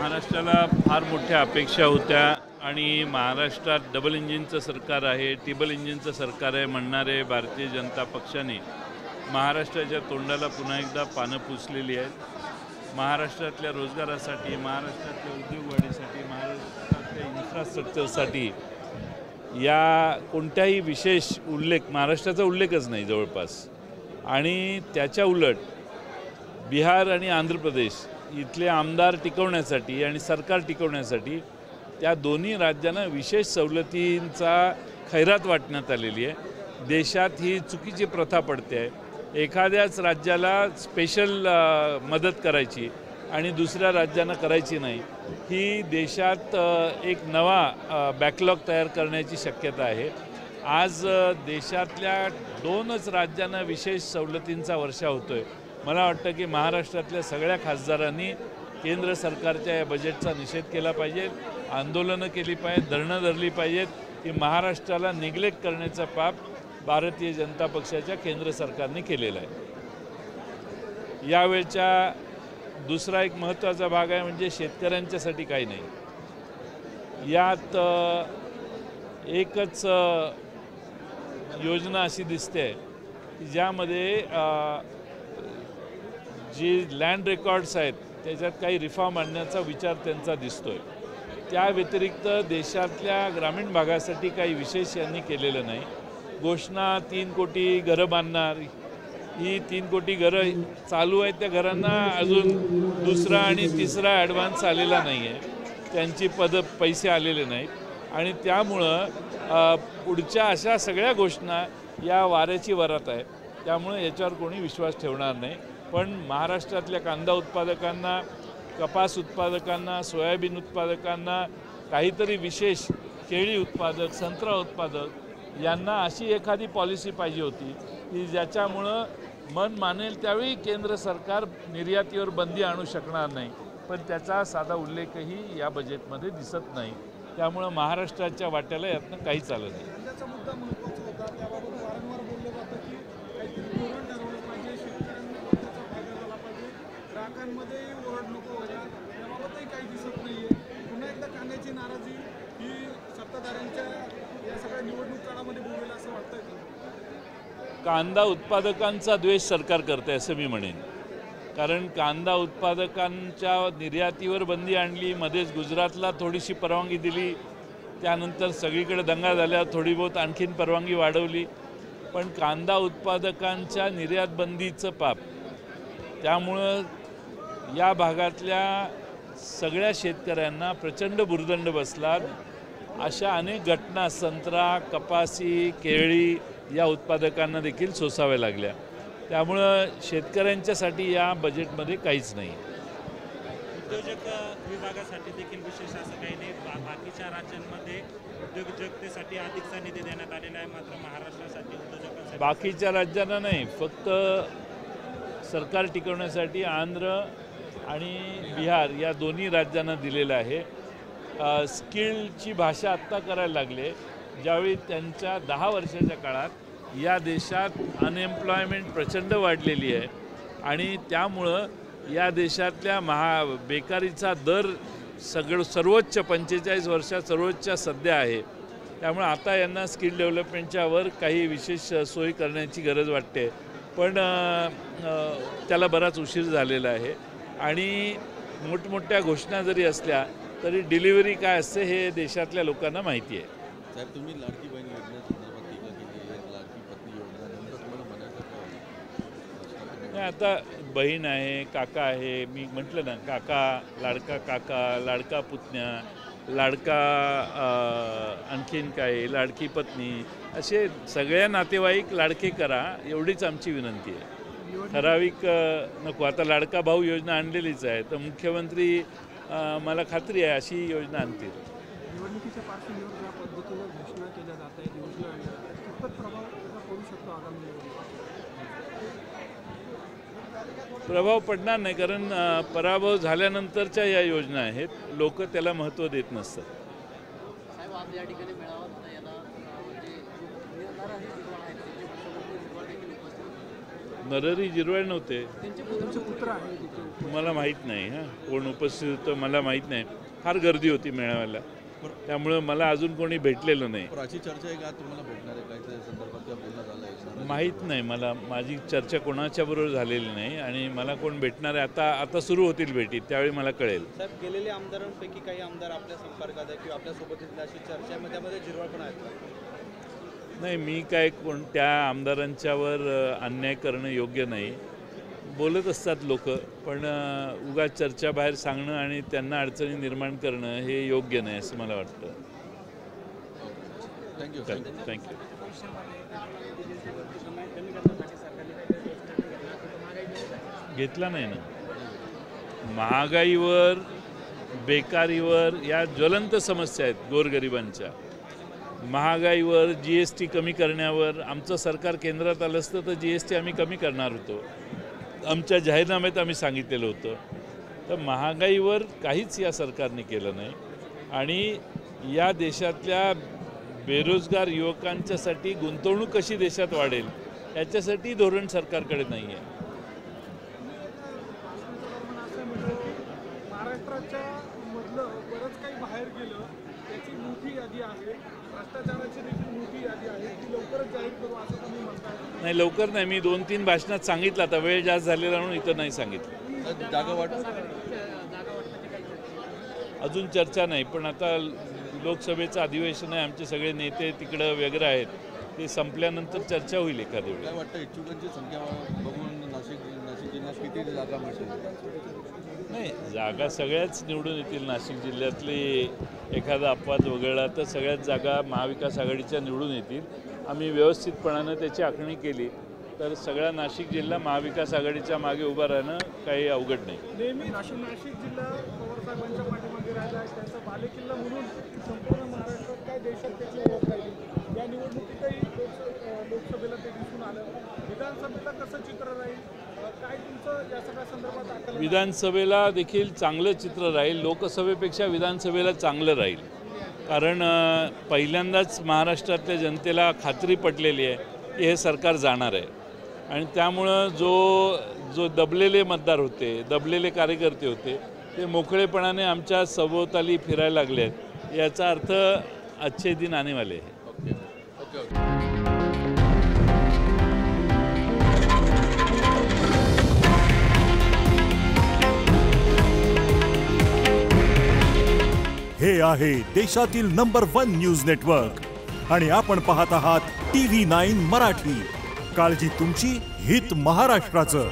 महाराष्ट्राला फार मोठ्या अपेक्षा होत्या आणि महाराष्ट्रात डबल इंजिनचं सरकार आहे, ट्रिपल इंजिनचं सरकार आहे म्हणणारे भारतीय जनता पक्षाने महाराष्ट्राच्या तोंडाला पुन्हा एकदा पानं पुसलेली आहेत। महाराष्ट्रातल्या रोजगारासाठी, महाराष्ट्रातल्या उद्योगवाढीसाठी, महाराष्ट्रातल्या इन्फ्रास्ट्रक्चरसाठी या कोणत्याही विशेष उल्लेख, महाराष्ट्राचा उल्लेखच नाही जवळपास। आणि त्याच्या उलट बिहार आणि आंध्र प्रदेश इथले आमदार टिकवण्यासाठी आणि सरकार टिकवण्यासाठी त्या दोन्ही राज्यांना विशेष सवलतींचा खैरात वाटण्यात आलेली आहे। देशात ही चुकीची प्रथा पडते आहे, एखाद्याच राज्याला स्पेशल मदत करायची आणि दुसऱ्या राज्यांना करायची नाही, ही देशात एक नवा बॅकलॉग तयार करण्याची शक्यता आहे। आज देशातल्या दोनच राज्यांना विशेष सवलतींचा वर्षाव होतोय। मला वाटतं की महाराष्ट्रातल्या सगळ्या खासदारांनी केंद्र सरकारच्या या बजेटचा निषेध केला पाहिजे, आंदोलनं केली पाहिजेत, धरणं धरली पाहिजेत की महाराष्ट्राला निग्लेक्ट करण्याचा पाप भारतीय जनता पक्षाच्या केंद्र सरकारने केलेला आहे। यावेळच्या दुसरा एक महत्त्वाचा भाग आहे म्हणजे शेतकऱ्यांच्यासाठी काही नाही। यात एकच योजना अशी दिसते की ज्यामध्ये जी लँड रेकॉर्ड्स आहेत त्याच्यात काही रिफॉर्म आणण्याचा विचार त्यांचा दिसतोय। त्या व्यतिरिक्त देशातल्या ग्रामीण भागासाठी काही विशेष यांनी केलेलं नाही। घोषणा 3 कोटी घरं बांधणार, ही 3 कोटी घरं चालू आहेत, त्या घरांना अजून दुसरा आणि तिसरा ॲडव्हान्स आलेला नाही आहे, त्यांची पैसे आलेले नाहीत आणि त्यामुळं पुढच्या अशा सगळ्या घोषणा या वाऱ्याची वरात आहे। त्यामुळे याच्यावर कोणी विश्वास ठेवणार नाही। पण महाराष्ट्रातल्या कांदा उत्पादकांना, कपास उत्पादकांना, सोयाबीन उत्पादकांना, काहीतरी विशेष केळी उत्पादक, संत्रा उत्पादक यांना अशी एखादी पॉलिसी पाहिजे होती की ज्याच्यामुळं मन मानेल त्यावेळी केंद्र सरकार निर्यातीवर बंदी आणू शकणार नाही, पण त्याचा साधा उल्लेखही या बजेटमध्ये दिसत नाही। त्यामुळं महाराष्ट्राच्या वाट्याला यातनं काहीच आलं नाही। कांदा उत्पादकांचा द्वेष सरकार करते असं मी म्हणेन, कारण कांदा उत्पादकांच्या निर्यातीवर बंदी आणली, मध्येच गुजरातला थोडीशी परवानगी दिली, त्यानंतर सगळीकडे दंगा झाल्यावर थोडी बहुत आणखीन परवानगी वाढवली, पण कांदा उत्पादकांच्या निर्यात बंदीचं पाप, त्यामुळं या भागातल्या सगळ्या शेतकऱ्यांना प्रचंड भुर्दंड बसला। अशा अनेक घटना संत्रा, कपासी, केळी या उत्पादकांना देखील सोसाव्या लागल्या। त्यामुळं शेतकऱ्यांच्यासाठी या बजेटमध्ये काहीच नाही। उद्योजक विभागासाठी देखील विशेष असं काही नाही। बाकीच्या राज्यांमध्ये उद्योजकतेसाठी अधिकचा निधी देण्यात आलेला आहे, मात्र महाराष्ट्रासाठी उद्योजकांसाठी बाकीच्या राज्यांना नाही, फक्त सरकार टिकवण्यासाठी आंध्र आणि बिहार या दोन्ही राज्यांना दिलेलं आहे। स्किलची भाषा आत्ता करायला लागले, ज्यावेळी त्यांच्या 10 वर्षाच्या काळात या देशात अनएम्प्लॉयमेंट प्रचंड वाढलेली आहे आणि त्यामुळं या देशातल्या बेकारीचा दर सर्वोच्च 45 वर्षात सर्वोच्च सध्या आहे। त्यामुळे आता यांना स्किल डेव्हलपमेंटच्या वर काही विशेष सोयी करण्याची गरज वाटते, पण त्याला बराच उशीर झालेला आहे आणि मोठमोठ्या घोषणा जरी असल्या तरी डिलिव्हरी काय असते हे देशातल्या लोकांना माहिती आहे। साहेब, तुम्ही लाडकी बहीण योजनेसंदर्भात टीका केली आहे, लाडकी पत्नी योजना, नेमकं तुम्हाला म्हणायचं काय? आता बहीण आहे, काका आहे, मी म्हटलं ना, काका, लाडका पुतण्या, लाडका आणखीन काय, लाडकी पत्नी, असे सगळ्या नातेवाईक लाडके करा एवढीच आमची विनंती आहे। ठराविक नको। आता लाडका भाऊ योजना आणलेलीच आहे, तर मुख्यमंत्री मला खात्री आहे अशी योजना आणतील। निवडणुकीच्या पार्श्वभूमीवर ज्या पद्धतीने घोषणा केल्या जात आहेत, योजना कितपत प्रभाव पडू शकतो आगामी निवडणुकीत? प्रभाव पडणार नाही, कारण पराभव झाल्यानंतरच्या या योजना आहेत, लोक त्याला महत्त्व देत नसतात। साहेब, आज या ठिकाणी मेळावा याला म्हणजे नरहरी झिरवाळ नव्हते. त्यांचे पुत्र आहे तिथे. मला माहीत नाही हां कोण उपस्थित होतं मला माहीत नाही. फार गर्दी होती मेळाव्याला, त्यामुळं मला अजून कोणी भेटलेलं नाही. अशी चर्चा आहे का तुम्हाला भेटणार आहे काय त्या संदर्भात किंवा बोलणं झालं आहे? माहीत नाही मला, माझी चर्चा कोणाच्याबरोबर झालेली नाही आणि मला कोण भेटणार आहे आता सुरू होतील भेटी, त्यावेळी मला कळेल. साहेब, गेलेल्या आमदारांपैकी काही आमदार आपल्या संपर्कात आहे किंवा आपल्यासोबत येतील अशी चर्चा आहे, त्यामध्ये झिरवाळ पण आहेत का? नाही, मी काय त्या आमदारांच्यावर अन्याय करणं योग्य नाही. बोलत असतात लोक, पण उगाच चर्चा बाहेर सांगणं आणि त्यांना अडचणी निर्माण करणं हे योग्य नाही असं मला वाटतं. थँक्यू. थँक्यू. घेतला नाही ना. महागाईवर, बेकारीवर या ज्वलंत समस्या आहेत गोरगरिबांच्या. महागाईवर, GST कमी करण्यावर आमचं सरकार केंद्रात आलं असतं तर GST आम्ही कमी करणार होतो. आमच्या जाहीरनाम्यात आम्ही सांगितलेलं होतं. तर महागाईवर काहीच या सरकारने केलं नाही आणि या देशातल्या बेरोजगार युवकांच्यासाठी गुंतवणूक कशी देशात वाढेल याच्यासाठी धोरण सरकारकडे नाही आहे. महाराष्ट्राच्या मधलं बरंच काही बाहेर गेलं, त्याची मोठी यादी आहे, भ्रष्टाचाराची देखील मोठी यादी आहे, ती लवकरच जाहीर करू असं तुम्ही म्हणताय. नाही, लवकर नाही. मी 2-3 भाषणात सांगितलं, आता वेळ जास्त झालेला म्हणून इथं नाही सांगितलं. जागा वाटप अजून चर्चा नाही, पण आता लोकसभेचं अधिवेशन आहे, आमचे सगळे नेते तिकडं वगैरे आहेत, ते संपल्यानंतर चर्चा होईल एखाद्या वेळी. काय वाटतं इच्छुकांची संख्या बघून नाशिक जिल्ह्यात किती जागा मिळतील? नाही, जागा सगळ्याच निवडून येतील. नाशिक जिल्ह्यातले एखादा अपवाद वगळला तर सगळ्याच जागा महाविकास आघाडीच्या निवडून येतील. आम्ही व्यवस्थितपणानं त्याची आखणी केली तर सगळा नाशिक जिल्हा महाविकास आघाडीच्या मागे उभा राहणं काही अवघड नाही. नेहमी नाशिक जिल्हा पवारसाहेबांच्या पाठीमागे राहिला आहे, त्यांचा बालेकिल्ला म्हणून संपूर्ण महाराष्ट्रात काय देशात त्याची ओळख राहिली. या निवडणुकीतही लोकसभेला ते दिसून आलं. विधानसभेला कसं चित्र राहील, काय तुमचं या सगळ्या संदर्भात आकलन? विधानसभेला देखील चांगलं चित्र राहील. लोकसभेपेक्षा विधानसभेला चांगलं राहील, कारण पहिल्यांदाच महाराष्ट्रातल्या जनतेला खात्री पटलेली आहे की हे सरकार जाणार आहे आणि त्यामुळं जो दबलेले मतदार होते, दबलेले कार्यकर्ते होते, ते मोकळेपणाने आमच्या सभोवताली फिरायला लागले आहेत. याचा अर्थ अच्छे दिन आने वाले हैं. हे आहे देशातील नंबर 1 न्यूज नेटवर्क आणि आपण पाहत आहात TV9 मराठी. काळजी तुमची, हित महाराष्ट्राचं.